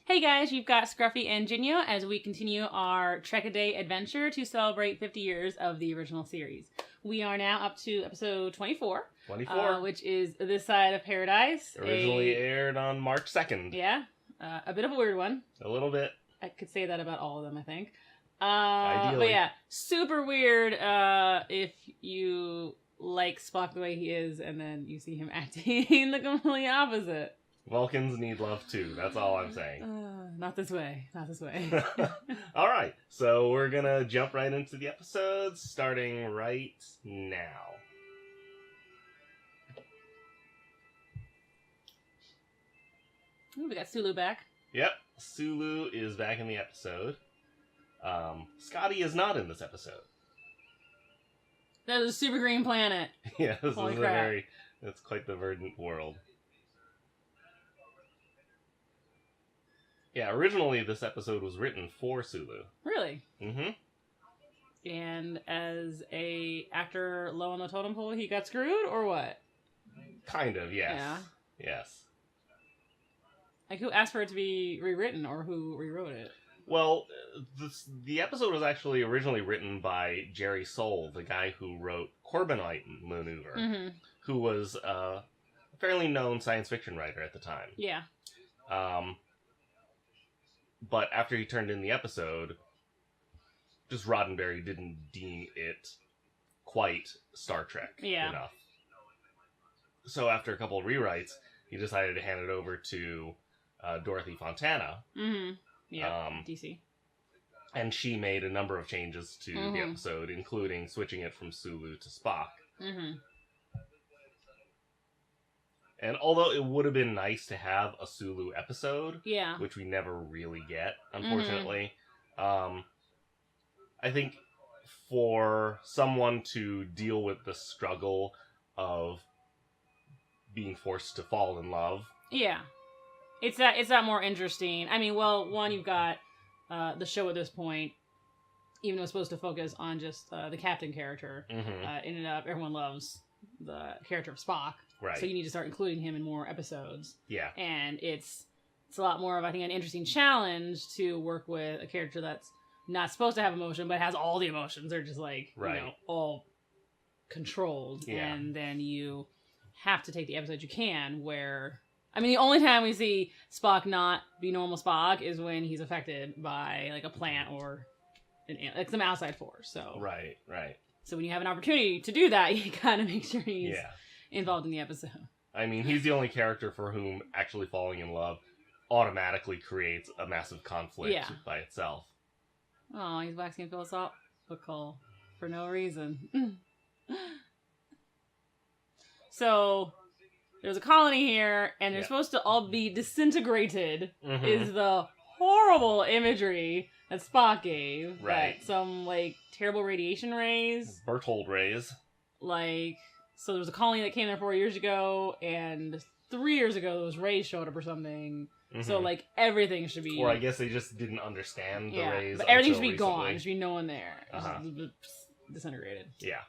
Hey guys, you've got Scruffy and Jinyo as we continue our Trek-a-Day adventure to celebrate 50 years of the original series. We are now up to episode 24. 24. Which is This Side of Paradise. Originally aired on March 2nd. Yeah, a bit of a weird one. A little bit. I could say that about all of them, I think. Ideally. But yeah, super weird if you like Spock the way he is and then you see him acting the complete opposite. Vulcans need love too, that's all I'm saying. Not this way. Not this way. Alright, so we're gonna jump right into the episodes, starting right now. Ooh, we got Sulu back. Yep, Sulu is back in the episode. Scotty is not in this episode. That is a super green planet. Yeah, this Holy is crap. it's quite the verdant world. Yeah, originally this episode was written for Sulu. Really? Mm-hmm. And as a actor low on the totem pole, he got screwed, or what? Kind of, yes. Yeah. Yes. Like, who asked for it to be rewritten, or who rewrote it? Well, the episode was actually originally written by Jerry Soule, the guy who wrote Corbinite Maneuver, who was a fairly known science fiction writer at the time. Yeah. But after he turned in the episode, just Roddenberry didn't deem it quite Star Trek enough. So after a couple of rewrites, he decided to hand it over to Dorothy Fontana. Mm-hmm. Yeah, DC. And she made a number of changes to the episode, including switching it from Sulu to Spock. Mm-hmm. And although it would have been nice to have a Sulu episode, yeah, which we never really get, unfortunately, I think for someone to deal with the struggle of being forced to fall in love, yeah, it's that more interesting. I mean, well, one, you've got the show at this point, even though it's supposed to focus on just the captain character, ended up everyone loves the character of Spock. Right. So you need to start including him in more episodes. Yeah. And it's a lot more of, I think, an interesting challenge to work with a character that's not supposed to have emotion, but has all the emotions. They're just like, all controlled. Yeah. And then you have to take the episode you can where... I mean, the only time we see Spock not be normal Spock is when he's affected by, like, a plant or some outside force. So Right. So when you have an opportunity to do that, you gotta make sure he's... involved in the episode. I mean, he's the only character for whom actually falling in love automatically creates a massive conflict by itself. Oh, he's waxing philosophical for no reason. So, there's a colony here, and they're supposed to all be disintegrated, is the horrible imagery that Spock gave. Right. That some, like, terrible radiation rays. Berthold rays. Like... So there was a colony that came there 4 years ago, and 3 years ago those rays showed up or something. So, like, everything should be... Or I guess they just didn't understand the rays. But everything should be recently. gone. There should be no one there. Just disintegrated. Yeah.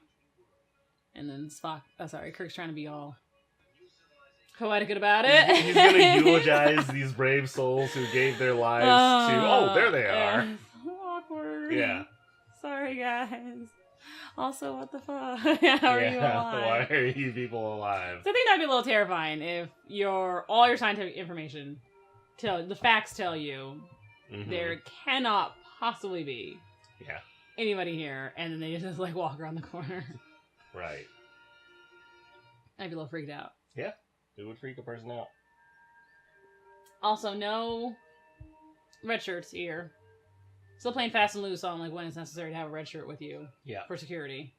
And then Kirk's trying to be all poetic about it. He's gonna eulogize these brave souls who gave their lives to... Oh, there they are. So awkward. Yeah. Sorry, guys. Also, what the fuck? How are you alive? Why are you people alive? So I think that'd be a little terrifying if all your scientific information, the facts tell you there cannot possibly be anybody here, and then they just, like, walk around the corner. Right. I'd be a little freaked out. Yeah, it would freak a person out. Also, no red shirts here. Still playing fast and loose on, like, when it's necessary to have a red shirt with you for security.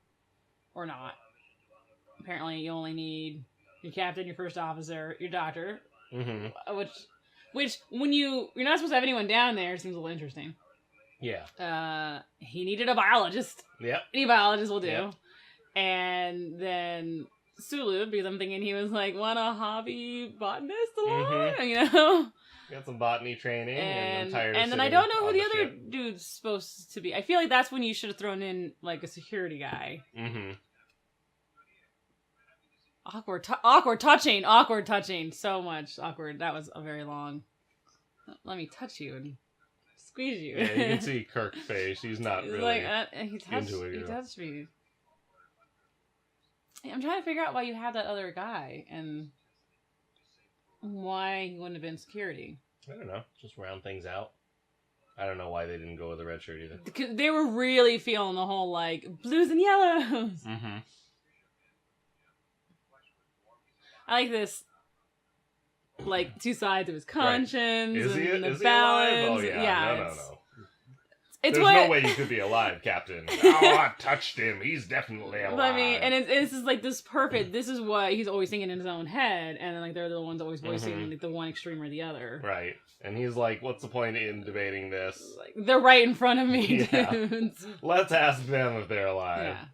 Or not. Apparently, you only need your captain, your first officer, your doctor. Which when you're not supposed to have anyone down there, seems a little interesting. Yeah. He needed a biologist. Yep. Any biologist will do. Yep. And then Sulu, because I'm thinking he was, like, want a hobby botanist along? You know? Got some botany training, and I'm tired of and then I don't know who the other dude's supposed to be. I feel like that's when you should have thrown in, like, a security guy. Awkward touching. So much awkward. That was a very long let me touch you and squeeze you. Yeah, you can see Kirk's face. He's not really like, he touched me. I'm trying to figure out why you had that other guy and why he wouldn't have been security. I don't know. Just round things out. I don't know why they didn't go with the red shirt either. Because they were really feeling the whole, like, blues and yellows. Mm-hmm. I like this, like, two sides of his conscience. Right. And the is balance. He alive? Oh, yeah. No. It's There's no way you could be alive, Captain. Oh, I touched him. He's definitely alive. I mean, and it's just like this perfect. This is what he's always thinking in his own head, and then like they're the ones always voicing like the one extreme or the other. Right, and he's like, "What's the point in debating this? Like, they're right in front of me, dudes. Let's ask them if they're alive." Yeah.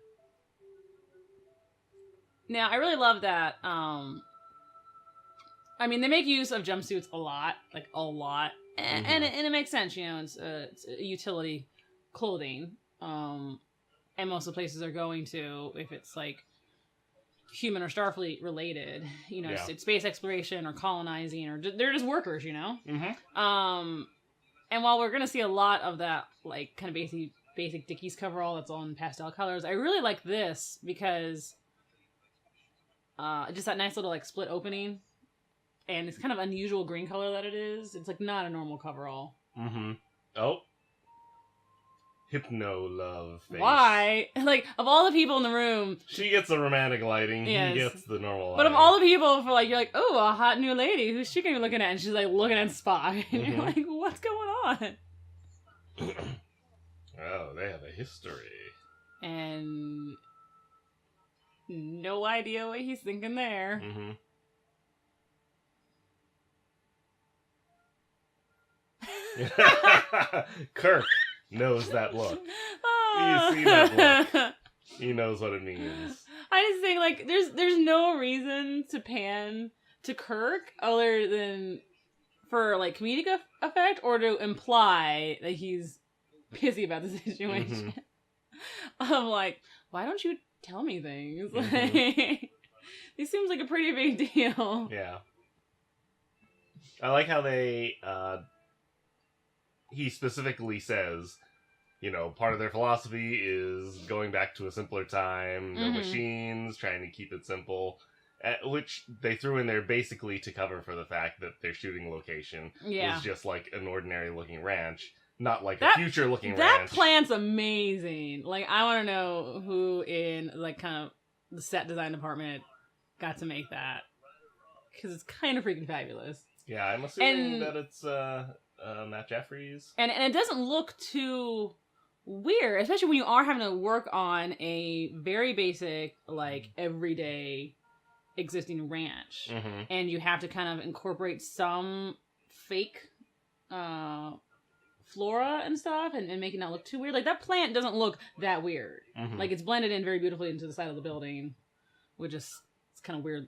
Now I really love that. I mean, they make use of jumpsuits a lot, like a lot. And it makes sense, you know, it's utility clothing. And most of the places they're going to, if it's like human or Starfleet related, you know, it's space exploration or colonizing, or they're just workers, you know? And while we're going to see a lot of that, like, kind of basic Dickies coverall that's all in pastel colors, I really like this because just that nice little, like, split opening. And it's kind of unusual green color that it is. It's like not a normal coverall. Oh. Hypno love face. Why? Like, of all the people in the room... She gets the romantic lighting. Yes. He gets the normal lighting. But of all the people, you're like, oh, a hot new lady. Who's she going to be looking at? And she's like, looking at Spock. And you're like, what's going on? Oh, they have a history. And... no idea what he's thinking there. Kirk knows that look. You see that look. He knows what it means. I just think, like, there's no reason to pan to Kirk other than for, like, comedic effect or to imply that he's pissy about the situation. I'm like, why don't you tell me things? Like, this seems like a pretty big deal. Yeah. I like how they... he specifically says, you know, part of their philosophy is going back to a simpler time, no machines, trying to keep it simple, which they threw in there basically to cover for the fact that their shooting location was just like an ordinary-looking ranch, not like a future-looking ranch. That plant's amazing. Like, I want to know who in, like, kind of the set design department got to make that, because it's kind of freaking fabulous. Yeah, I'm assuming that it's... Matt Jeffries. And it doesn't look too weird, especially when you are having to work on a very basic, like, everyday existing ranch. And you have to kind of incorporate some fake flora and stuff and make it not look too weird. Like, that plant doesn't look that weird. Like, it's blended in very beautifully into the side of the building with just it's kind of weird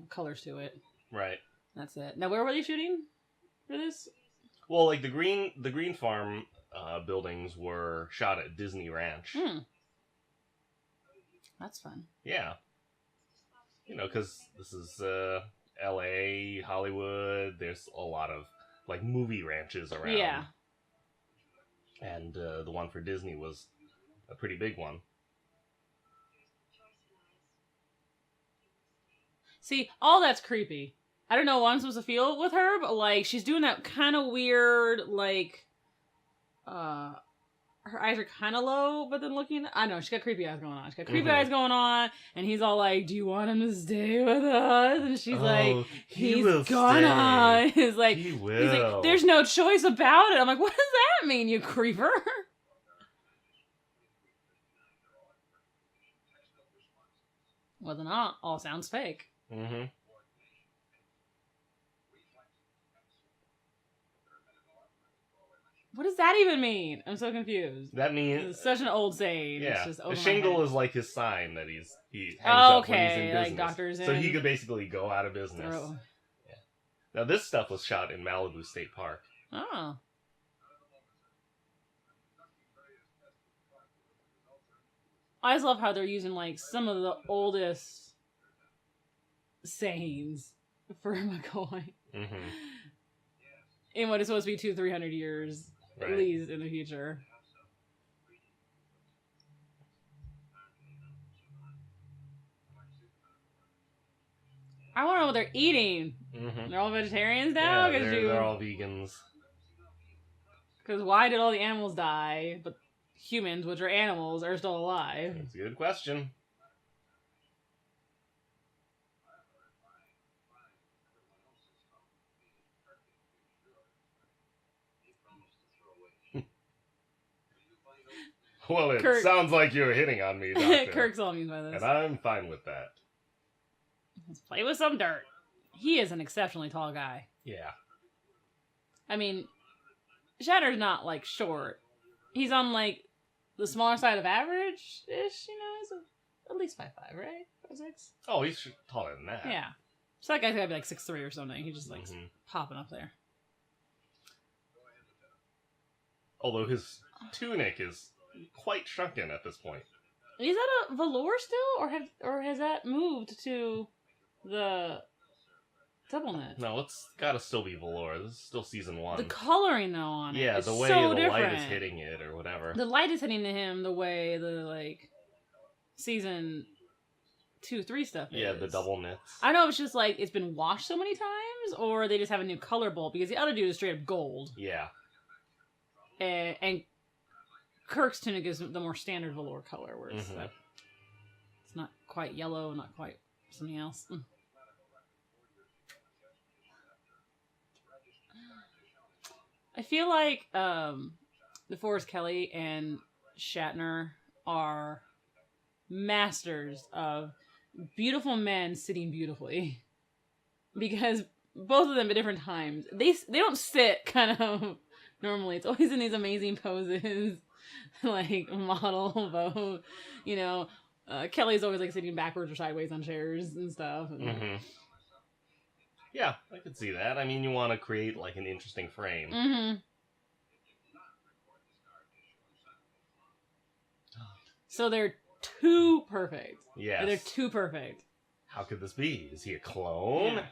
colors to it. Right. That's it. Now, where were they shooting for this? Well, like the green farm buildings were shot at Disney Ranch. That's fun. Yeah. You know, because this is L.A., Hollywood. There's a lot of like movie ranches around. Yeah. And the one for Disney was a pretty big one. See, all that's creepy. I don't know what I'm supposed to feel with her, but, like, she's doing that kind of weird, like, her eyes are kind of low, but then looking, I don't know, she's got creepy eyes going on. She's got creepy eyes going on, and he's all like, do you want him to stay with us? And she's like, he's gonna. He's like, he will. He's like, there's no choice about it. I'm like, what does that mean, you creeper? Whether or not, all sounds fake. What does that even mean? I'm so confused. That means it's such an old saying. Yeah, it's just over the shingle my head. is like his sign that he hangs up when he's in business. Like doctors in. So he could basically go out of business. Yeah. Now this stuff was shot in Malibu State Park. Oh. I just love how they're using like some of the oldest sayings for McCoy. in what is supposed to be 200-300 years at least in the future. I want to know what they're eating. Mm-hmm. They're all vegetarians now? Yeah, they're all vegans. Because why did all the animals die, but humans, which are animals, are still alive? That's a good question. Well, it sounds like you're hitting on me, Doctor. Kirk's all amused by this. And I'm fine with that. Let's play with some dirt. He is an exceptionally tall guy. Yeah. I mean, Shatner's not, like, short. He's on, like, the smaller side of average-ish, you know? He's at least 5'5", right? 5'6"? Oh, he's taller than that. Yeah. So that guy's gotta be, like, 6'3" or something. He's just, like, popping up there. Although his tunic is quite shrunken at this point. Is that a velour still? Or has that moved to the double knit? No, it's gotta still be velour. This is still season 1. The coloring, though, on it is the way so the different. light is hitting it or whatever. The light is hitting him the way the, like, season 2-3 stuff is. Yeah, the double knits. I know it's just, like, it's been washed so many times, or they just have a new color bulb, because the other dude is straight up gold. Yeah. And Kirk's tunic is the more standard velour color, where it's, it's not quite yellow, not quite something else. I feel like DeForest Kelley and Shatner are masters of beautiful men sitting beautifully, because both of them at different times they don't sit kind of normally. It's always in these amazing poses, like model pose. You know, Kelly's always like sitting backwards or sideways on chairs and stuff. And, yeah, I could see that. I mean, you want to create like an interesting frame. So they're too perfect. Yes. They're too perfect. How could this be? Is he a clone? Yeah.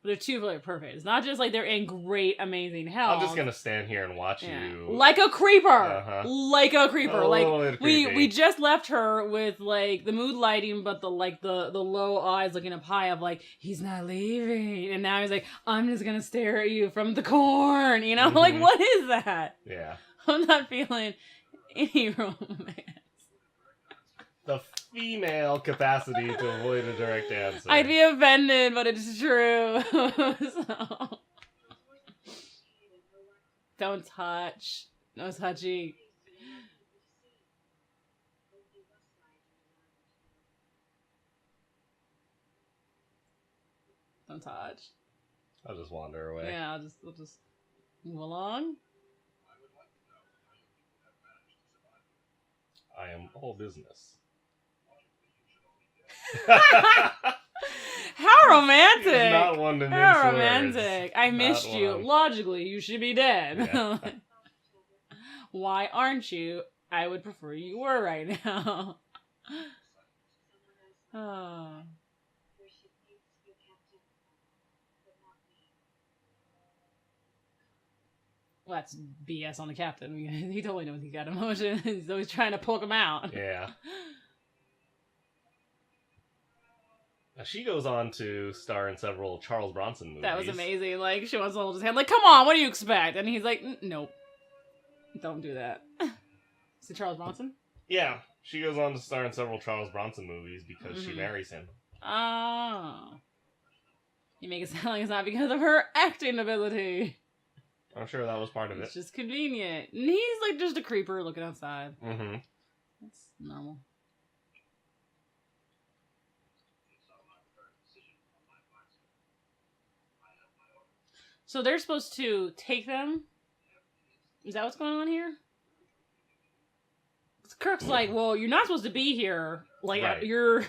They're too perfect. It's not just like they're in great, amazing health. I'm just gonna stand here and watch you. Like a creeper! Like a creeper. Like, we just left her with, like, the mood lighting, but the low eyes looking up high of, like, he's not leaving. And now he's like, I'm just gonna stare at you from the corn. You know? Like, what is that? Yeah. I'm not feeling any romance. The female capacity to avoid a direct answer. I'd be offended, but it's true. So. Don't touch. No touchy. Don't touch. I'll just wander away. Yeah, I'll just move along. I am all business. How romantic! He's not one to mince How romantic! Words. I missed you. One. Logically, you should be dead. Yeah. Why aren't you? I would prefer you were right now. Oh. Well, that's BS on the captain. He totally knows he got emotion. He's always trying to poke him out. Yeah. Now, she goes on to star in several Charles Bronson movies. That was amazing. Like, she wants to hold his hand. Like, come on, what do you expect? And he's like, nope. Don't do that. Is it Charles Bronson? Yeah. She goes on to star in several Charles Bronson movies because she marries him. Oh. You make it sound like it's not because of her acting ability. I'm sure that was part of it. It's just convenient. And he's like just a creeper looking outside. That's normal. So they're supposed to take them? Is that what's going on here? Kirk's like, well, you're not supposed to be here. Like, you're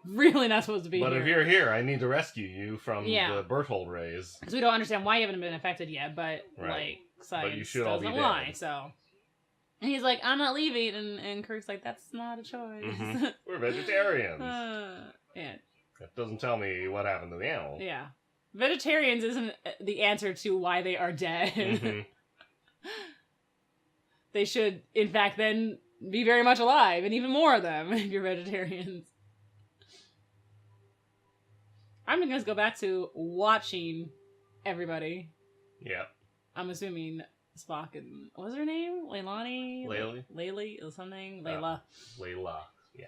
really not supposed to be here. But if you're here, I need to rescue you from the Berthold rays. Because we don't understand why you haven't been affected yet, but, like, science you should all doesn't be lie, dead. so... And he's like, I'm not leaving, and Kirk's like, that's not a choice. We're vegetarians. Yeah. That doesn't tell me what happened to the animals. Yeah. vegetarians isn't the answer to why they are dead. Mm-hmm. They should, in fact, then be very much alive, and even more of them if you're vegetarians. I'm gonna just go back to watching everybody. Yeah. I'm assuming Spock and... What was her name? Leilani? Laylee or something? Layla. Layla, yeah.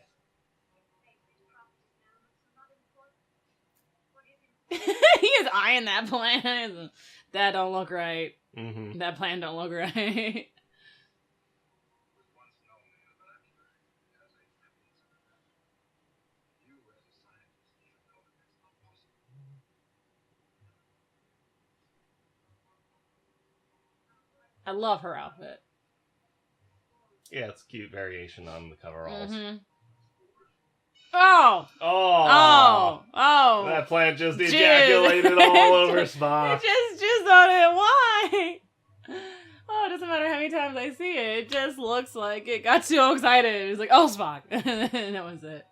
He is eyeing that plan. That don't look right. Mm-hmm. That plan don't look right. I love her outfit. Yeah, it's a cute variation on the coveralls. Mm-hmm. Oh! That plant just ejaculated all over Spock. Just on it. Why? Oh, it doesn't matter how many times I see it. It just looks like it got too excited. It was like, oh, Spock. And that was it.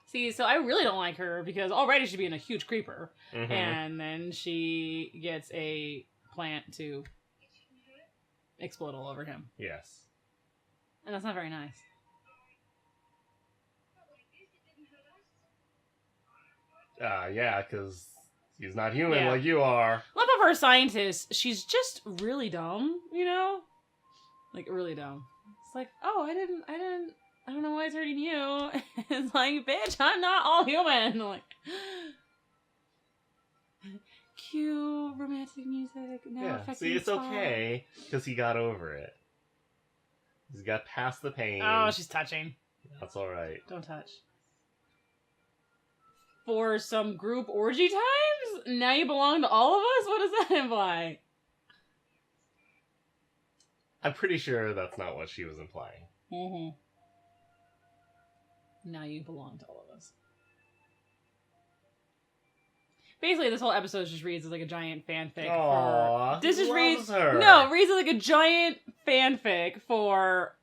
See, so I really don't like her because already she'd be in a huge creeper. Mm-hmm. And then she gets a plant to explode all over him. Yes. And that's not very nice. Yeah, because he's not human like you are. Love of her scientist. She's just really dumb, you know? Like, really dumb. It's like, oh, I don't know why it's hurting you. It's like, bitch, I'm not all human. Like, cue romantic music. Now see, it's okay because he got over it. He's got past the pain. Oh, she's touching. That's all right. Don't touch. For some group orgy times? Now you belong to all of us? What does that imply? I'm pretty sure that's not what she was implying. Mm-hmm. Now you belong to all of us. Basically, this whole episode just reads as like a giant fanfic. Aww, this just reads her. No, reads as like a giant fanfic for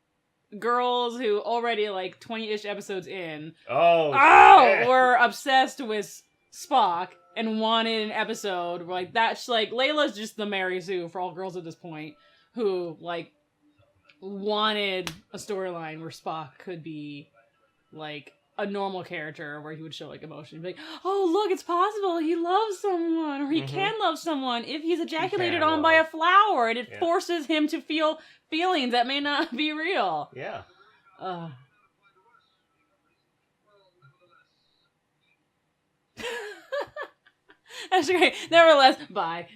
girls who already like 20-ish episodes in. Were obsessed with Spock and wanted an episode where like that's like Layla's just the Mary Sue for all girls at this point who like wanted a storyline where Spock could be like a normal character where he would show like emotion. Be like, oh look, it's possible he loves someone, or he can love someone if he's ejaculated on by a flower, and it forces him to feel feelings that may not be real. Yeah. That's great. Nevertheless, bye.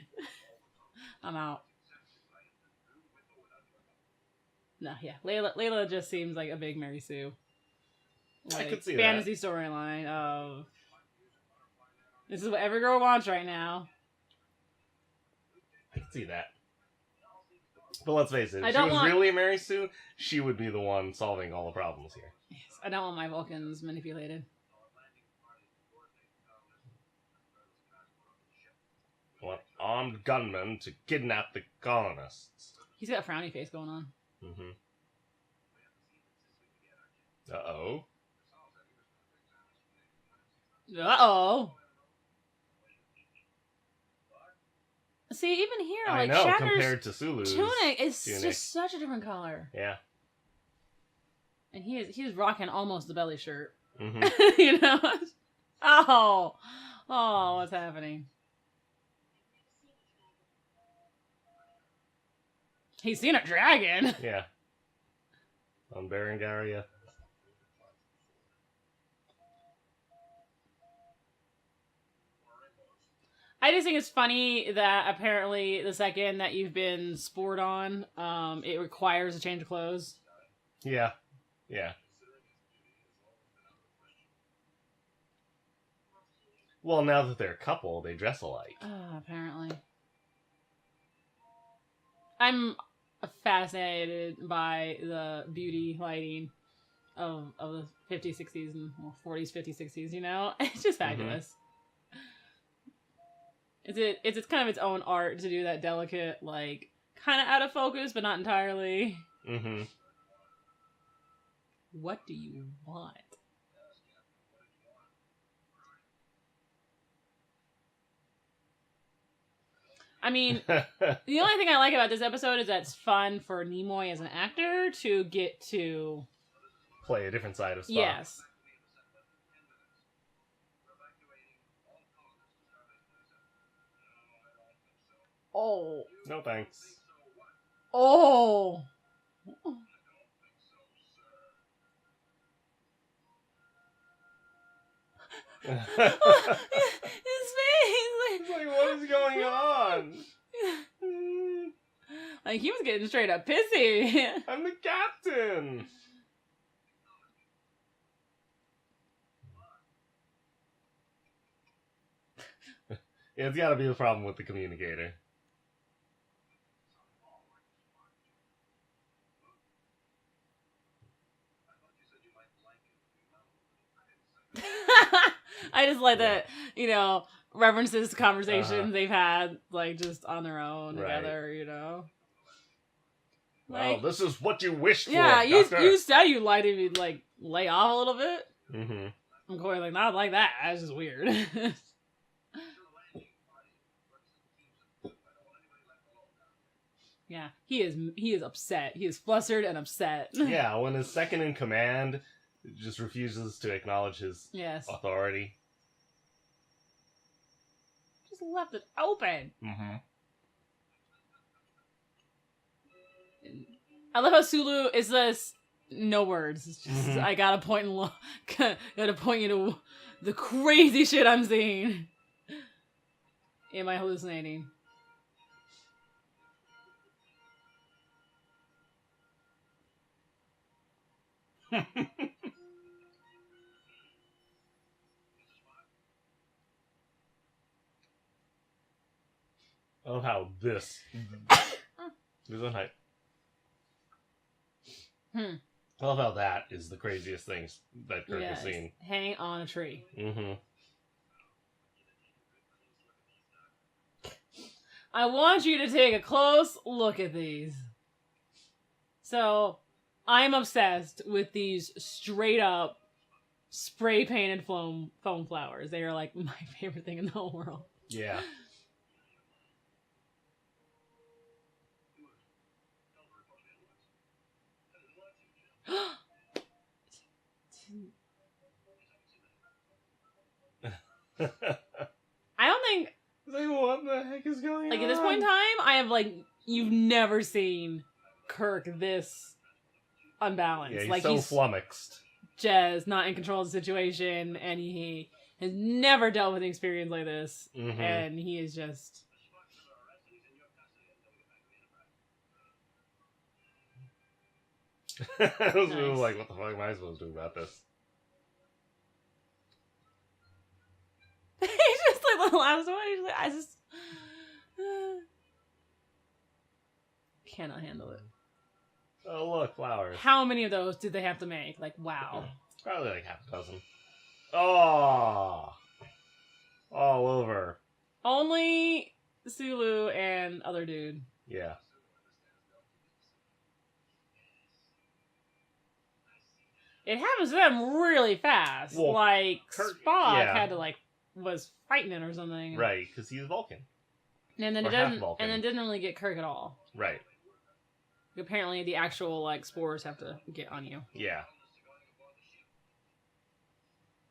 I'm out. No, yeah. Layla just seems like a big Mary Sue. Like, I could see fantasy storyline of this is what every girl wants right now. I can see that. But let's face it, if she was really Mary Sue, she would be the one solving all the problems here. Yes, I don't want my Vulcans manipulated. I want armed gunmen to kidnap the colonists. He's got a frowny face going on. Mm-hmm. Uh-oh. Uh-oh. See, even here, I like, know, Shatner's compared to Sulu's tunic is just such a different color. Yeah. And he's rocking almost the belly shirt. Mm-hmm. You know? Oh, what's happening? He's seen a dragon. Yeah. On Berengaria. I just think it's funny that apparently the second that you've been spored on, it requires a change of clothes. Yeah. Yeah. Well, now that they're a couple, they dress alike. Apparently. I'm fascinated by the beauty lighting of the 50s, 60s, and 40s, 50s, 60s, you know? It's just fabulous. Mm-hmm. It's kind of its own art to do that delicate, like, kind of out of focus, but not entirely. Mm-hmm. What do you want? I mean, the only thing I like about this episode is that it's fun for Nimoy as an actor to get to play a different side of Spock. Yes. Oh. No thanks. Oh. His face! Like, what is going on? Like, he was getting straight up pissy. I'm the captain! Yeah, it's gotta be the problem with the communicator. I just like that, you know, references to conversations they've had, like, just on their own together, you know? Well, this is what you wished for, Yeah, Doctor. you said you'd like to, like, lay off a little bit. Mm-hmm. I'm going like, not like that. That's just weird. Yeah, he is upset. He is flustered and upset. Yeah, when his second in command just refuses to acknowledge his authority. Just left it open. Mm-hmm. I love how Sulu is this no words. It's just, I gotta point you to the crazy shit I'm seeing. Am I hallucinating? Oh, how this. There's one height. I love how that is the craziest things that Kirk has seen. Hang on a tree. Mm-hmm. I want you to take a close look at these. So, I'm obsessed with these straight up spray painted foam flowers. They are like my favorite thing in the whole world. Yeah. I don't think, like, what the heck is going on? Like, at this point in time, I have, like, you've never seen Kirk this unbalanced. Yeah, he's like, so he's flummoxed. Just not in control of the situation, and he has never dealt with an experience like this, and he is just... I was really like, what the fuck am I supposed to do about this? He's just like the last one. He's like, I just cannot handle it. Oh, look, flowers. How many of those did they have to make? Like, wow. Probably like half a dozen. Oh! All over. Only Sulu and other dude. Yeah. It happens to them really fast. Well, like, Kirk, Spock had to, like, was fighting it or something. Right, because he's Vulcan. And then didn't really get Kirk at all. Right. Apparently the actual, like, spores have to get on you. Yeah.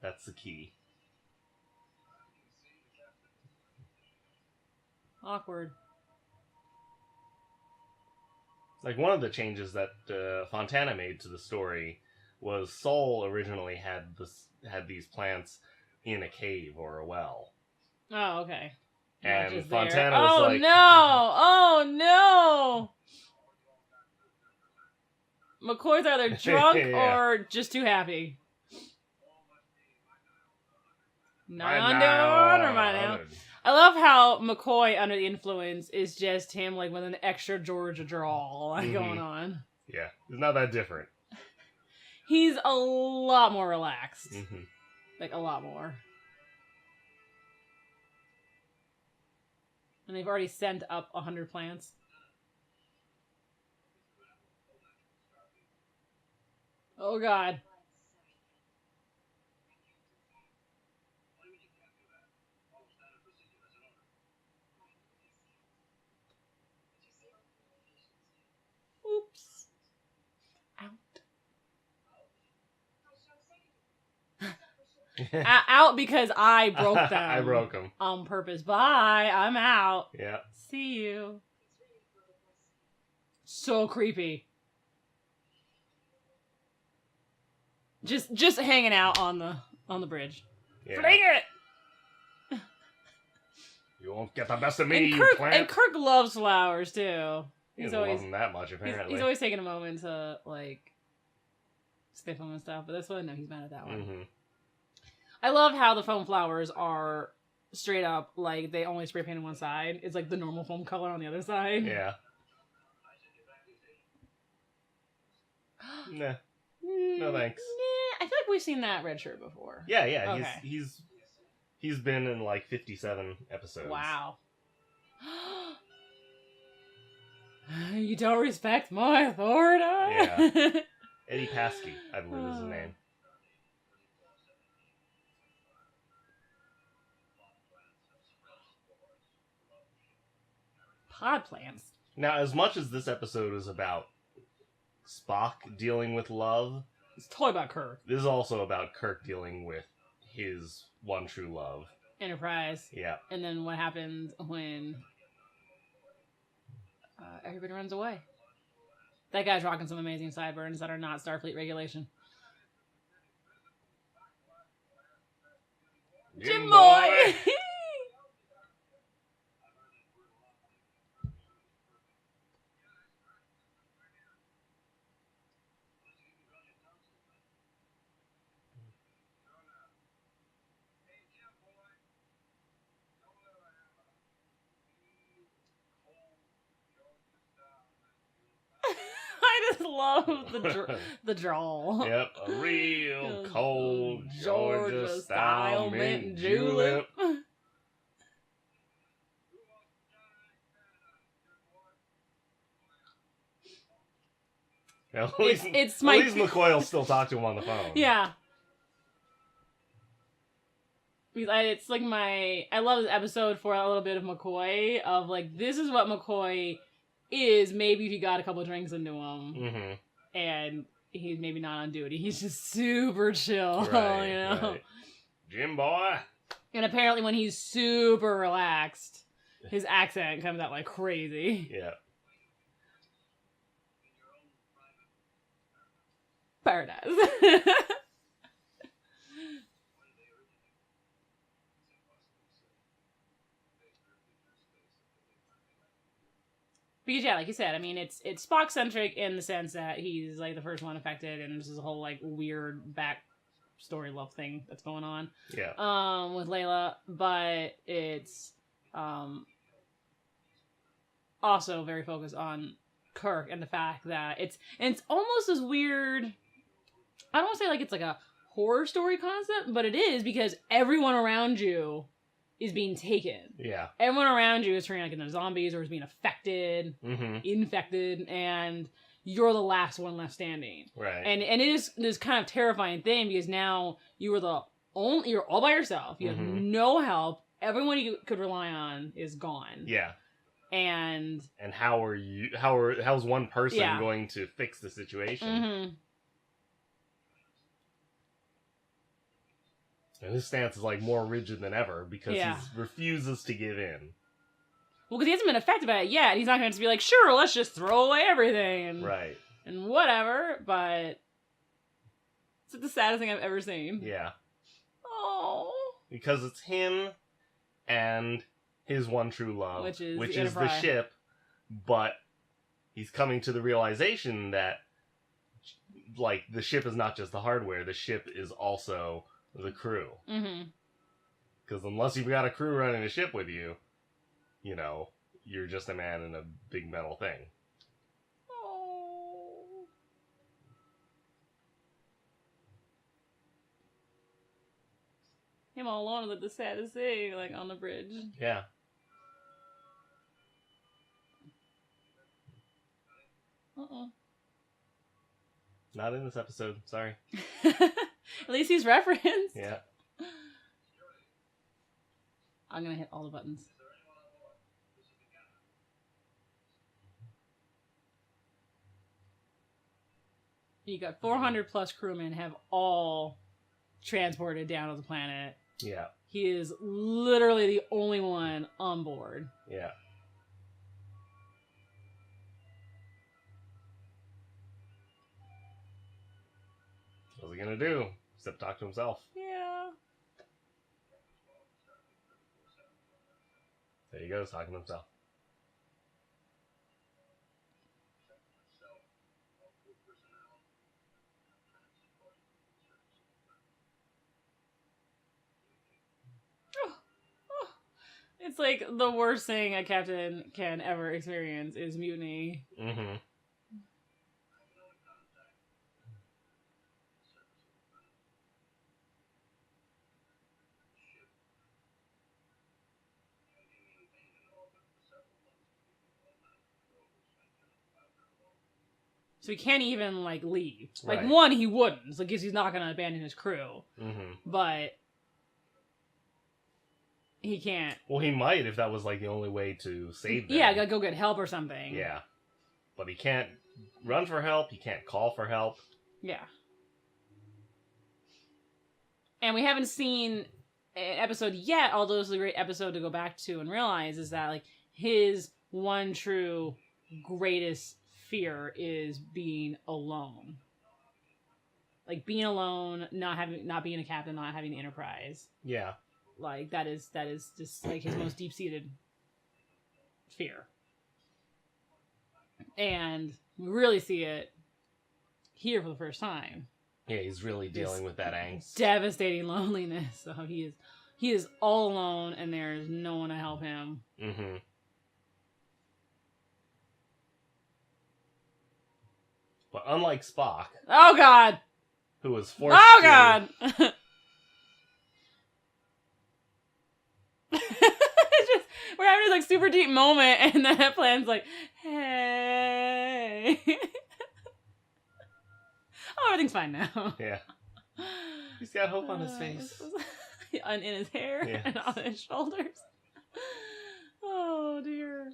That's the key. Awkward. Like, one of the changes that Fontana made to the story was Sol originally had these plants in a cave or a well. Oh, okay. And Fontana was like... Oh, no! McCoy's either drunk or just too happy. I love how McCoy, under the influence, is just him, like, with an extra Georgia drawl going on. Yeah, it's not that different. He's a lot more relaxed. Mm-hmm. Like, a lot more. And they've already sent up 100 plants. Oh, God. Out because I broke them. I broke them. On purpose. Bye. I'm out. Yeah. See you. So creepy. Just hanging out on the bridge. Yeah. Dang it! You won't get the best of me, plant. And Kirk loves flowers too. He's always wasn't that much apparently. He's always taking a moment to like sniff them and stuff, but this one, no, he's mad at that one. Mm-hmm. I love how the foam flowers are straight up like they only spray paint on one side. It's like the normal foam color on the other side. Yeah. Nah. No thanks. Nah, I feel like we've seen that red shirt before. Yeah, yeah. Okay. He's been in like 57 episodes. Wow. You don't respect my authority? Yeah. Eddie Paskey, I believe is his name. Pod plants. Now, as much as this episode is about Spock dealing with love, it's totally about Kirk. This is also about Kirk dealing with his one true love. Enterprise. Yeah. And then what happens when everybody runs away. That guy's rocking some amazing sideburns that are not Starfleet regulation. Jim Boy! I just love the drawl. Yep, a real cold Georgia style mint julep. At least McCoy will still talk to him on the phone. Yeah. It's like I love this episode for a little bit of McCoy, of like, this is what McCoy is, maybe if you got a couple of drinks into him. Mm-hmm. And he's maybe not on duty. He's just super chill, right, you know? Right. Jim boy. And apparently when he's super relaxed, his accent comes out like crazy. Yeah. Paradise. Because yeah, like you said, I mean, it's Spock centric in the sense that he's like the first one affected, and there's this whole like weird backstory love thing that's going on. Yeah. With Layla, but it's also very focused on Kirk and the fact that it's almost as weird. I don't want to say like it's like a horror story concept, but it is, because everyone around you is being taken. Yeah. Everyone around you is turning like into zombies or is being affected, infected, and you're the last one left standing. Right. And it is this kind of terrifying thing, because now you're all by yourself. You have no help. Everyone you could rely on is gone. Yeah. And how's one person going to fix the situation? Mm-hmm. And his stance is like more rigid than ever because he refuses to give in. Well, because he hasn't been affected by it yet. He's not going to be like, sure, let's just throw away everything. Right. And whatever, but it's the saddest thing I've ever seen. Yeah. Oh. Because it's him and his one true love, which is the ship, but he's coming to the realization that, like, the ship is not just the hardware, the ship is also the crew. Because unless you've got a crew running a ship with you, you know, you're just a man in a big metal thing. Oh. Him all alone is like the saddest thing, like on the bridge. Yeah. Not in this episode, sorry. At least he's referenced. Yeah. I'm gonna hit all the buttons. You got 400 plus crewmen have all transported down to the planet. Yeah. He is literally the only one on board. Yeah. What's he gonna do? Except talk to himself. Yeah. There he goes, talking to himself. It's like the worst thing a captain can ever experience is mutiny. Mm-hmm. So he can't even, like, leave. Like, Right. one, he wouldn't, so because he's not going to abandon his crew. Mm-hmm. But he can't. Well, he might if that was, like, the only way to save them. Yeah, gotta go get help or something. Yeah. But he can't run for help, he can't call for help. Yeah. And we haven't seen an episode yet, although it's a great episode to go back to and realize is that, like, his one true greatest fear is being alone. Like, being alone, not being a captain, not having the Enterprise. Yeah. Like, that is just, like, his most deep-seated fear. And we really see it here for the first time. Yeah, he's really dealing with that angst. Devastating loneliness. So he is all alone, and there's no one to help him. Mm-hmm. But unlike Spock... Oh, God! Who was forced Oh, to... God! We're having this, like, super deep moment, and then that plan's like, hey. Oh, everything's fine now. Yeah. He's got hope on his face. In his hair Yes. and on his shoulders. Oh, dear.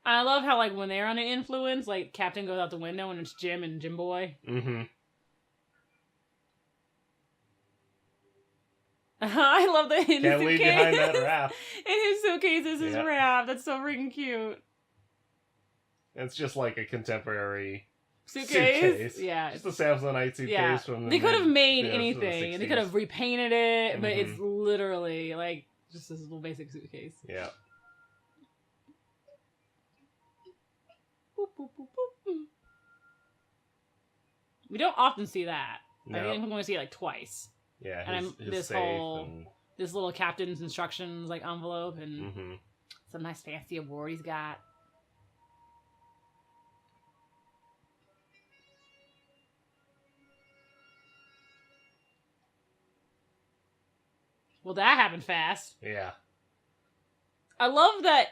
I love how, like, when they're on an influence, like, Captain goes out the window and it's Jim and Jim Boy. Mm-hmm. I love that in Can't his leave suitcase. behind that wrap. In his suitcase is his Yeah. wrap. That's so freaking cute. It's just like a contemporary Suitcase? Yeah. Just a Samsonite suitcase Yeah. from the They could have made from the anything. And they 60s. could have repainted it, but Mhm. it's literally, like, just this little basic suitcase. Yeah. Boop, boop, boop, boop. We don't often see that. No. I think I'm going to see it, like, twice. Yeah, And his this safe whole- and... This little captain's instructions, like, envelope and Mm-hmm. some nice fancy award he's got. Well, that happened fast. Yeah. I love that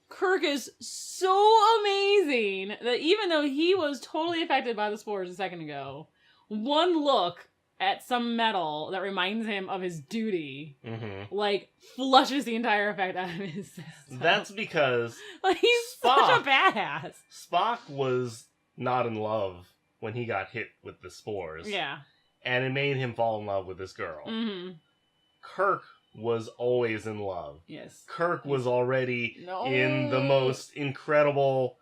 Kirk is so amazing that even though he was totally affected by the spores a second ago, one look at some metal that reminds him of his duty, Mm-hmm. like, flushes the entire effect out of his system. That's because like, he's such a badass. Spock was not in love when he got hit with the spores. Yeah. And it made him fall in love with this girl. Mm-hmm. Kirk was always in love. Yes. Kirk was already No. in the most incredible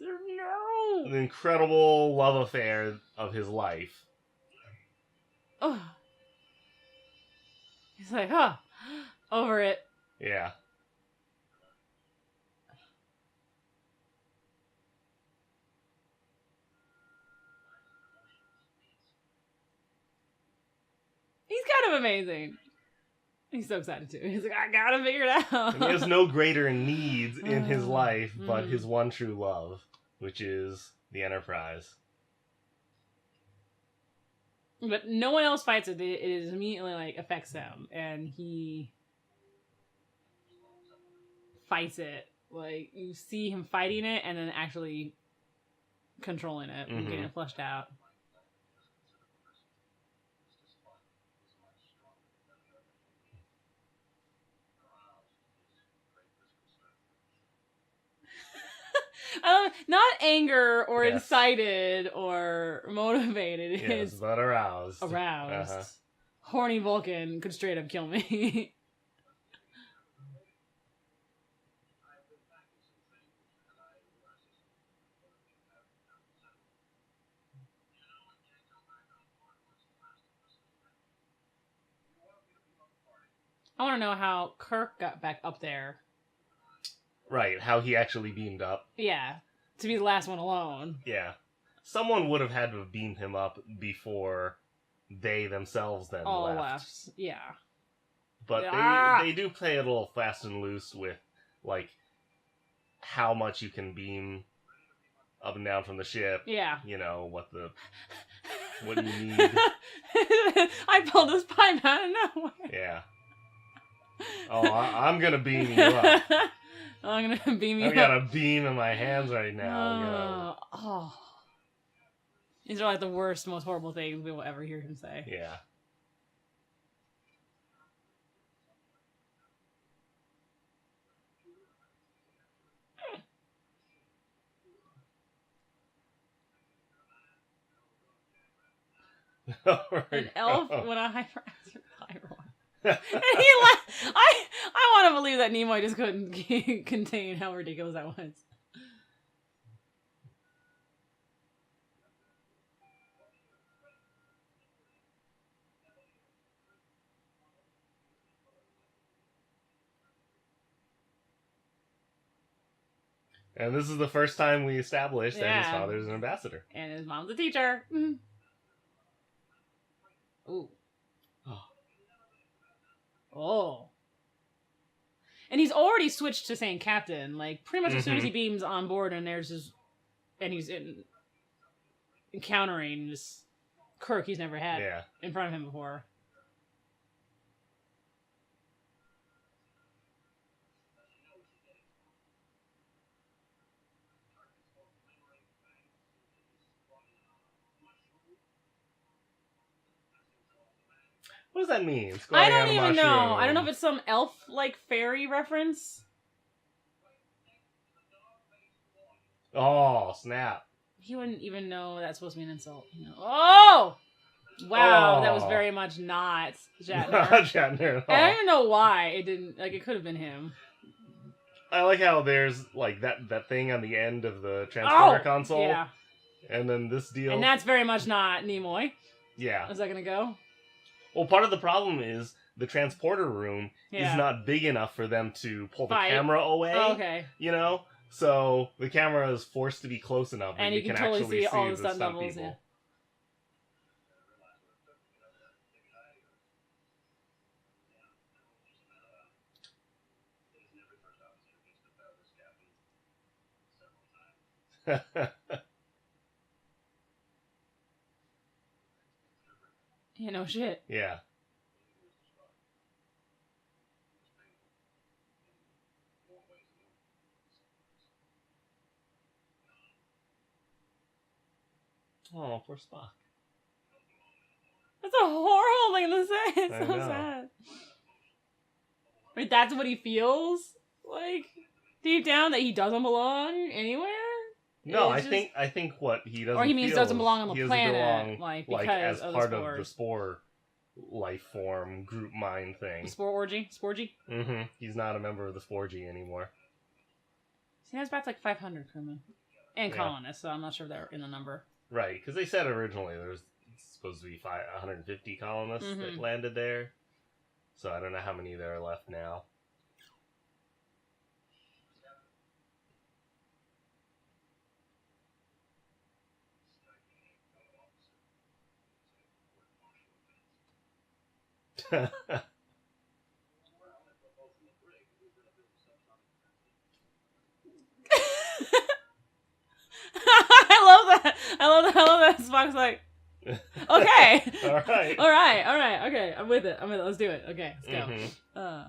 No. the incredible love affair of his life. Oh. He's like, huh. Over it. Yeah. He's kind of amazing. He's so excited too. He's like, I gotta figure it out. And he has no greater needs in his life but Mm. his one true love, which is the Enterprise. But no one else fights it. It is immediately, like, affects him. And he fights it. Like, you see him fighting it and then actually controlling it and getting it flushed out. Not anger or incited or motivated. Yes, but aroused. Aroused. Uh-huh. Horny Vulcan could straight up kill me. I want to know how Kirk got back up there. Right, how he actually beamed up. Yeah, to be the last one alone. Yeah. Someone would have had to have beamed him up before they themselves then left. Yeah. But they do play a little fast and loose with, like, how much you can beam up and down from the ship. Yeah. You know, what you need. I pulled this pipe out of nowhere. Yeah. Oh, I'm gonna beam you up. I'm gonna beam you up. I've got a beam in my hands right now. Oh. These are like the worst, most horrible things we will ever hear him say. Yeah. An elf when a hyperactive pyro. And he I want to believe that Nimoy just couldn't contain how ridiculous that was. And this is the first time we established that his father's an ambassador. And his mom's a teacher. Ooh. Oh. And he's already switched to saying captain. Like, pretty much as soon as he beams on board and he's encountering this Kirk he's never had in front of him before. What does that mean? I don't even know. I don't know if it's some elf-like fairy reference. Oh, snap. He wouldn't even know that's supposed to be an insult. No. Oh! Wow, that was very much not Shatner. Not Shatner at all. And I don't even know why it didn't, like, it could have been him. I like how there's, like, that thing on the end of the transporter console. Yeah. And then this deal. And that's very much not Nimoy. Yeah. Is that gonna go? Well, part of the problem is the transporter room is not big enough for them to pull the camera away. Oh, okay. You know? So the camera is forced to be close enough that you can totally actually see all the stunt doubles, people. Yeah. Yeah, no shit. Yeah. Oh, poor Spock. That's a horrible thing to say. It's so sad. Wait, that's what he feels like deep down, that he doesn't belong anywhere. No, I think what he doesn't. Or he means feel doesn't belong on the planet, like as part of the spore life form group mind thing. The spore orgy, sporgy. Mm-hmm. He's not a member of the sporgy anymore. See, that's back to like 500 crewmen and colonists, so I'm not sure they're in the number. Right, because they said originally there was supposed to be 150 colonists that landed there. So I don't know how many there are left now. I love that. Spock's like, okay. All right. Okay, I'm with it. Let's do it. Okay, let's go.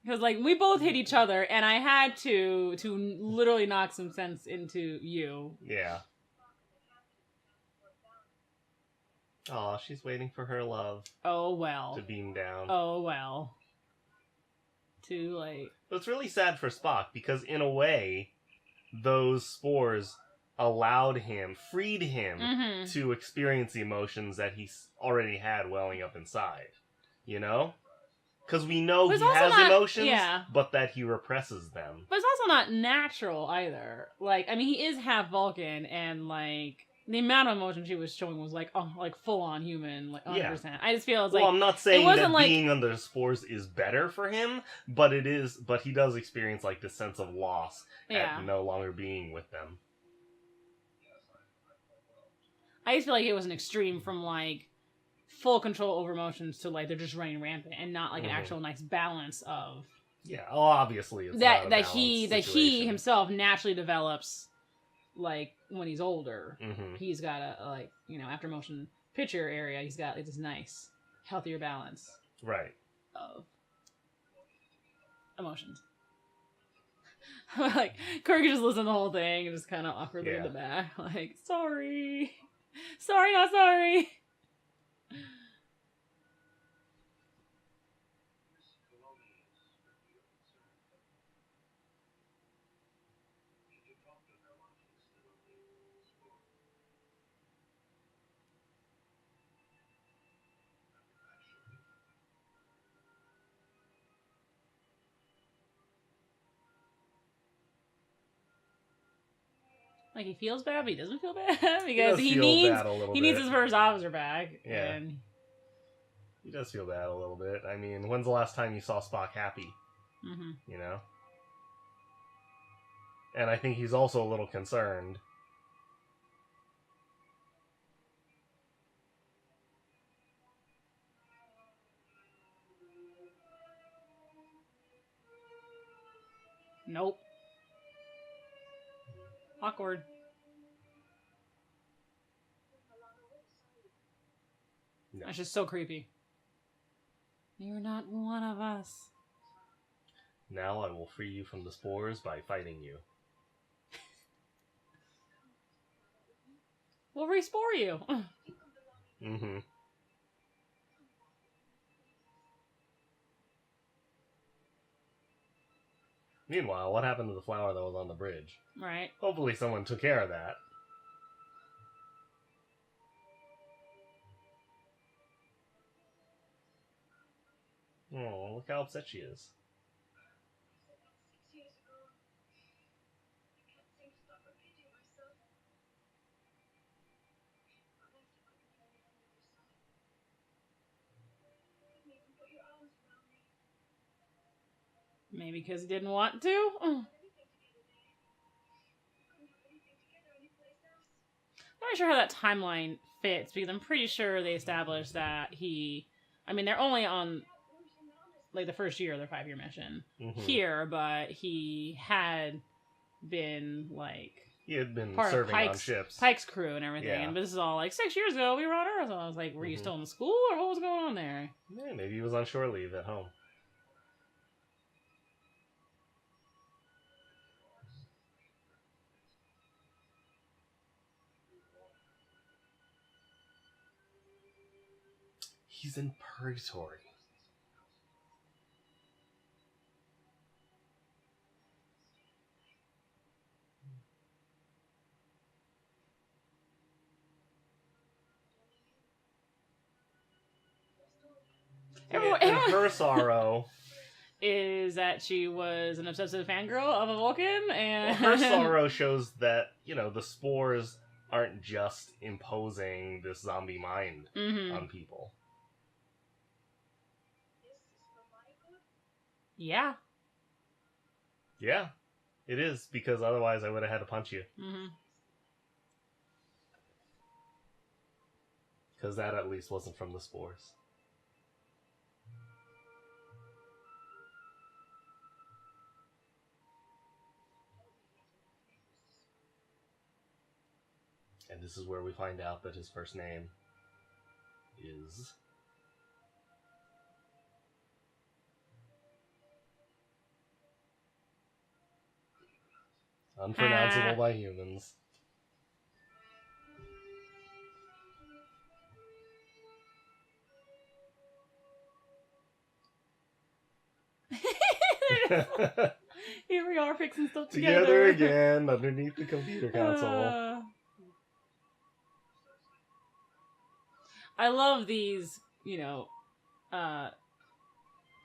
Because like we both hit each other, and I had to literally knock some sense into you. Yeah. Aw, she's waiting for her love. Oh well. To beam down. Oh well. Too late. But it's really sad for Spock because in a way, those spores freed him to experience the emotions that he already had welling up inside. You know? Because we know he has emotions, but that he represses them. But it's also not natural either. Like, I mean, he is half Vulcan, and, like, the amount of emotion she was showing was, like, full-on human, like, 100%. Yeah. I just feel it's like... Well, I'm not saying that being under the spores is better for him, but he does experience, like, this sense of loss at no longer being with them. I just feel like it was an extreme from, like, full control over emotions to, like, they're just running rampant and not, like, an actual nice balance of... Yeah, well, obviously it's that he himself naturally develops, like, when he's older. He's got a, like, you know, after motion picture area, he's got, like, this nice, healthier balance. Right. Of emotions. Like, Corey could just listen to the whole thing and just kind of awkwardly in the back. Like, sorry. Sorry, not sorry. Like, he feels bad, but he doesn't feel bad because he needs his first officer back. Yeah. And... he does feel bad a little bit. I mean, when's the last time you saw Spock happy? You know? And I think he's also a little concerned. Nope. Awkward. No. That's just so creepy. You're not one of us. Now I will free you from the spores by fighting you. We'll respore you. Meanwhile, what happened to the flower that was on the bridge? Right. Hopefully someone took care of that. Oh, look how upset she is. Maybe because he didn't want to? I'm not sure how that timeline fits, because I'm pretty sure they established that I mean, they're only on, like, the first year of their 5-year mission here, but he had been, like... he had been serving on ships. Pike's crew and everything. Yeah. But this is all, like, 6 years ago, we were on Earth. So I was like, were you still in school, or what was going on there? Yeah, maybe he was on shore leave at home. He's in purgatory. And her sorrow is that she was an obsessive fangirl of a Vulcan, and her sorrow shows that, you know, the spores aren't just imposing this zombie mind on people. Yeah. Yeah, it is, because otherwise I would have had to punch you. Because that at least wasn't from the spores. And this is where we find out that his first name is... unpronounceable by humans. Here we are fixing stuff together again underneath the computer console. I love these,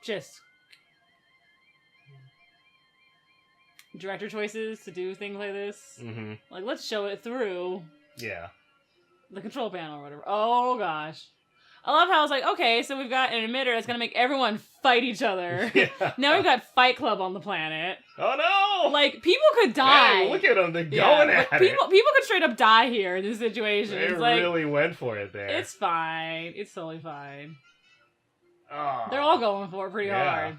just director choices to do things like this. Mm-hmm. Like, let's show it through. Yeah. The control panel or whatever. Oh, gosh. I love how it's like, okay, so we've got an emitter that's going to make everyone fight each other. Yeah. Now we've got Fight Club on the planet. Oh, no! Like, people could die. Hey, look at them. They're going at it. People could straight up die here in this situation. They really went for it there. It's fine. It's totally fine. Oh. They're all going for it pretty hard.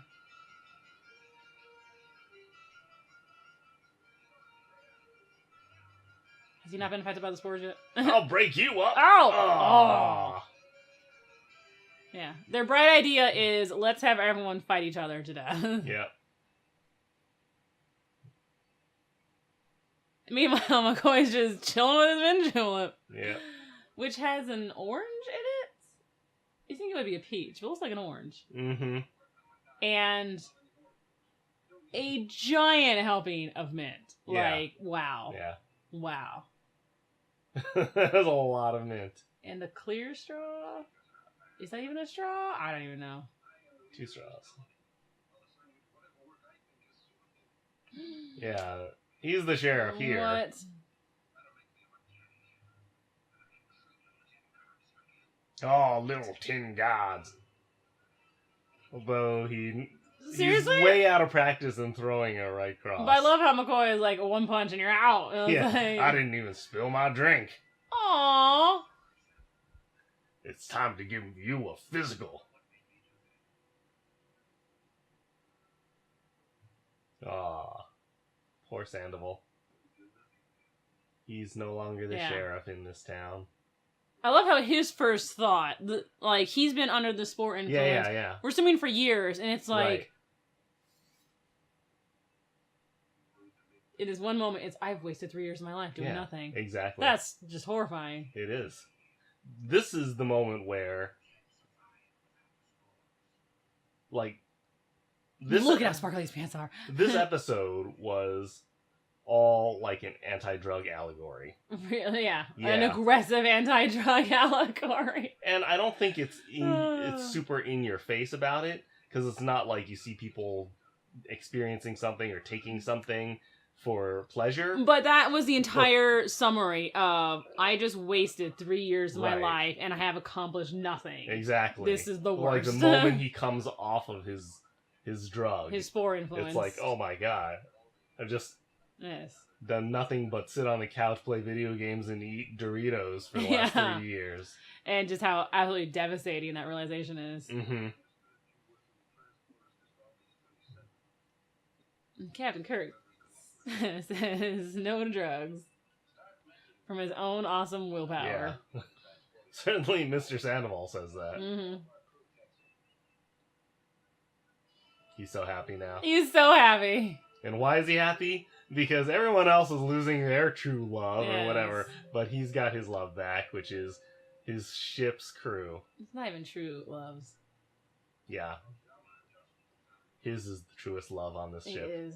Has he not been affected by the spores yet? I'll break you up. Oh. Yeah. Their bright idea is, let's have everyone fight each other to death. Yeah. Meanwhile, McCoy's just chilling with his mint julep. Yeah. Which has an orange in it? You think it would be a peach, but it looks like an orange. Mm-hmm. And a giant helping of mint. Yeah. Like, wow. Yeah. Wow. That's a lot of mint. And a clear straw? Is that even a straw? I don't even know. 2 straws. Yeah. He's the sheriff here. What? Oh, little tin gods. Although he's way out of practice in throwing a right cross. But I love how McCoy is like, one punch and you're out. And yeah, like... I didn't even spill my drink. Aww. It's time to give you a physical. Aw. Poor Sandoval. He's no longer the sheriff in this town. I love how his first thought, like, he's been under the spore influence. Yeah. We're assuming for years, and it's like... Right. It is one moment, I've wasted 3 years of my life doing nothing. Exactly. That's just horrifying. It is. This is the moment where... Like... Look at how sparkly his pants are. This episode was all like an anti-drug allegory. Really? Yeah. An aggressive anti-drug allegory. And I don't think it's super in your face about it, because it's not like you see people experiencing something or taking something for pleasure. But that was the entire summary of, I just wasted 3 years of my life and I have accomplished nothing. Exactly. This is the worst. Like the moment he comes off of his drug. His spore influence. It's like, oh my god. I've just done nothing but sit on the couch, play video games, and eat Doritos for the last 3 years. And just how absolutely devastating that realization is. Mm-hmm. Captain Kirk says no to drugs from his own awesome willpower. Yeah. Certainly Mr. Sandoval says that. Mm-hmm. He's so happy now. He's so happy. And why is he happy? Because everyone else is losing their true love or whatever. But he's got his love back, which is his ship's crew. It's not even true loves. Yeah. His is the truest love on this ship. It is.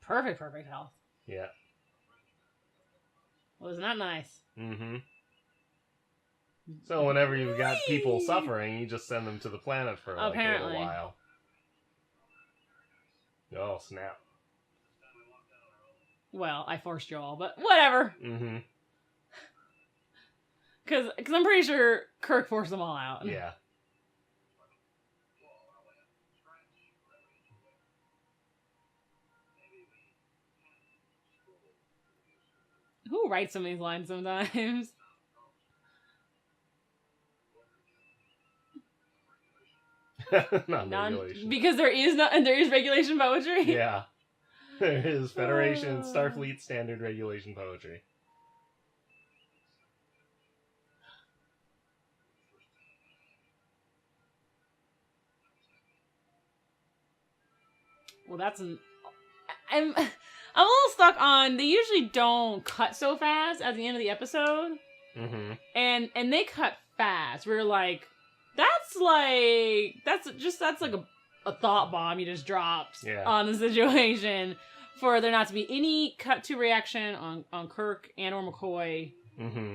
Perfect health. Yeah. Well, isn't that nice? Mm-hmm. So whenever you've got people suffering, you just send them to the planet for like a little while. Oh, snap. Well, I forced you all, but whatever. Mm-hmm. Because I'm pretty sure Kirk forced them all out. Yeah. Who writes some of these lines sometimes? Non-regulation. Because there is regulation poetry? Yeah. There is Federation Starfleet standard regulation poetry. Well, that's I'm a little stuck on, they usually don't cut so fast at the end of the episode. Mm-hmm. And they cut fast. We're like, that's like a a thought bomb you just dropped on the situation for there not to be any cut to reaction on Kirk and or McCoy.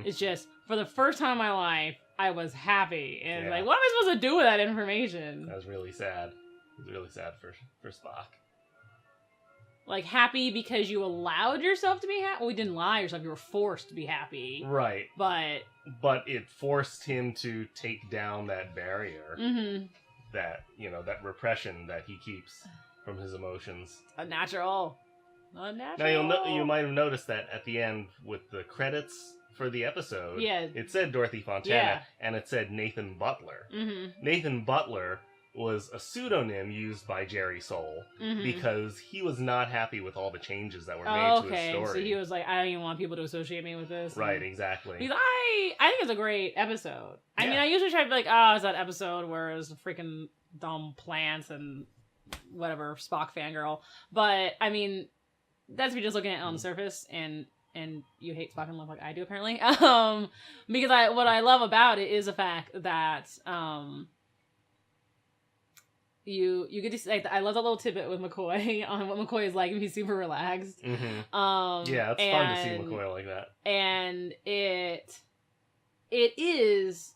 It's just, for the first time in my life, I was happy. And like, what am I supposed to do with that information? That was really sad. It was really sad for Spock. Like, happy because you allowed yourself to be happy? Well, you didn't allow yourself, you were forced to be happy. Right. But it forced him to take down that barrier. That, that repression that he keeps from his emotions. Unnatural. Now, you might have noticed that at the end with the credits for the episode, it said Dorothy Fontana, and it said Nathan Butler. Nathan Butler was a pseudonym used by Jerry Soule because he was not happy with all the changes that were made to his story. So he was like, I don't even want people to associate me with this. Right, exactly. Because I think it's a great episode. I mean, I usually try to be like, oh, it's that episode where it was the freaking dumb plants and whatever, Spock fangirl. But, I mean, that's me just looking at it on the surface, and you hate Spock and love like I do, apparently. Because what I love about it is the fact that, you get to see, like, I love that little tidbit with McCoy on what McCoy is like if he's super relaxed. Yeah, it's fun to see McCoy like that. And it is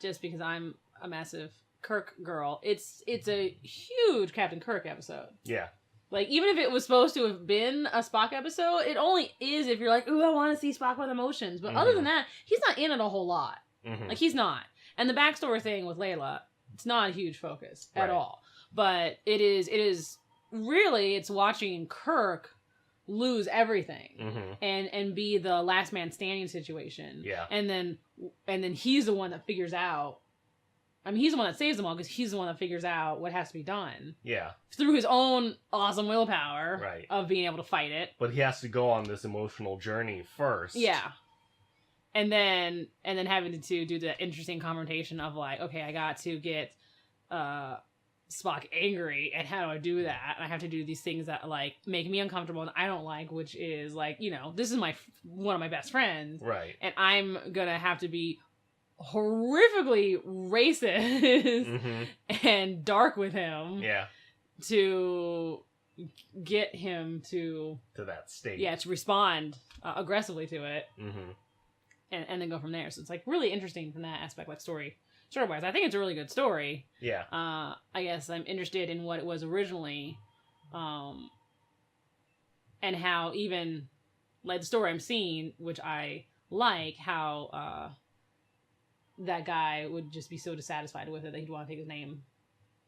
just because I'm a massive Kirk girl. It's a huge Captain Kirk episode. Yeah. Like, even if it was supposed to have been a Spock episode, it only is if you're like, ooh, I want to see Spock with emotions. But other than that, he's not in it a whole lot. Like, he's not. And the backstory thing with Layla, it's not a huge focus at all. But it is really, it's watching Kirk lose everything and be the last man standing situation. Yeah. And then he's the one that figures out. I mean, he's the one that saves them all because he's the one that figures out what has to be done. Yeah. Through his own awesome willpower of being able to fight it. But he has to go on this emotional journey first. Yeah. And then having to do the interesting confrontation of like, okay, I got to get Spock angry, and how do I do that? And I have to do these things that like make me uncomfortable and I don't like, which is like, this is one of my best friends. Right. And I'm gonna have to be horrifically racist and dark with him. Yeah. To get him to that state. Yeah, to respond aggressively to it. And then go from there. So it's like really interesting from that aspect, like story-wise. I think it's a really good story. Yeah. I guess I'm interested in what it was originally, and how even like the story I'm seeing, which I like, how that guy would just be so dissatisfied with it that he'd want to take his name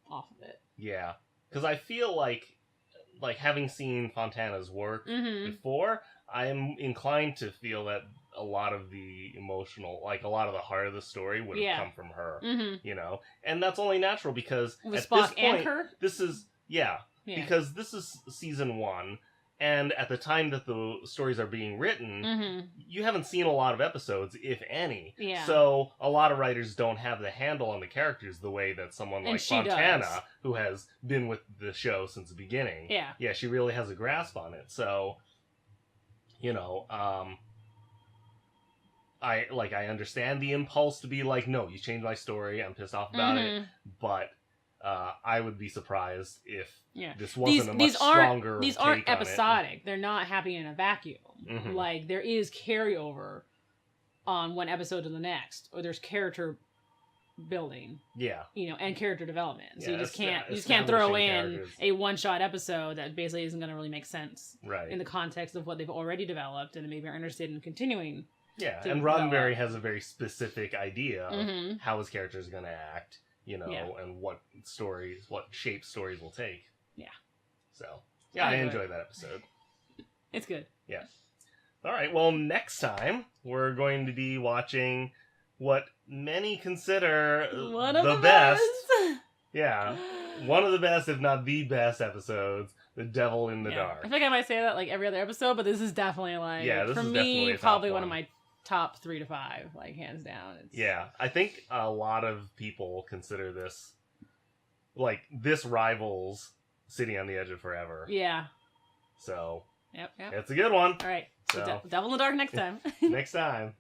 off of it. Yeah, because I feel like having seen Fontana's work before, I'm inclined to feel that a lot of the emotional, like a lot of the heart of the story would have come from her, and that's only natural because with at Spock this point, and Kirk? This is because this is season 1, and at the time that the stories are being written, you haven't seen a lot of episodes, if any. Yeah. So a lot of writers don't have the handle on the characters the way that someone like Fontana, who has been with the show since the beginning, she really has a grasp on it. So, I understand the impulse to be like, no, you changed my story, I'm pissed off about it, but I would be surprised if this wasn't a much stronger These aren't episodic. They're not happening in a vacuum. Like, there is carryover on one episode to the next, or there's character building. Yeah. And character development. So you just can't throw in a one-shot episode that basically isn't going to really make sense in the context of what they've already developed, and maybe are interested in continuing. Yeah, and Roddenberry has a very specific idea of how his character is going to act, and what shape stories will take. Yeah. So, I enjoyed that episode. It's good. Yeah. All right, well, next time, we're going to be watching what many consider the best. Yeah. One of the best, if not the best episodes, The Devil in the Dark. I feel like I might say that like every other episode, but this is definitely like, for me, probably one of my top 3 to 5, like hands down. Yeah, I think a lot of people consider this, like, this rivals City on the Edge of Forever. Yeah. So, yep. It's a good one. All right. So Devil in the Dark next time. Next time.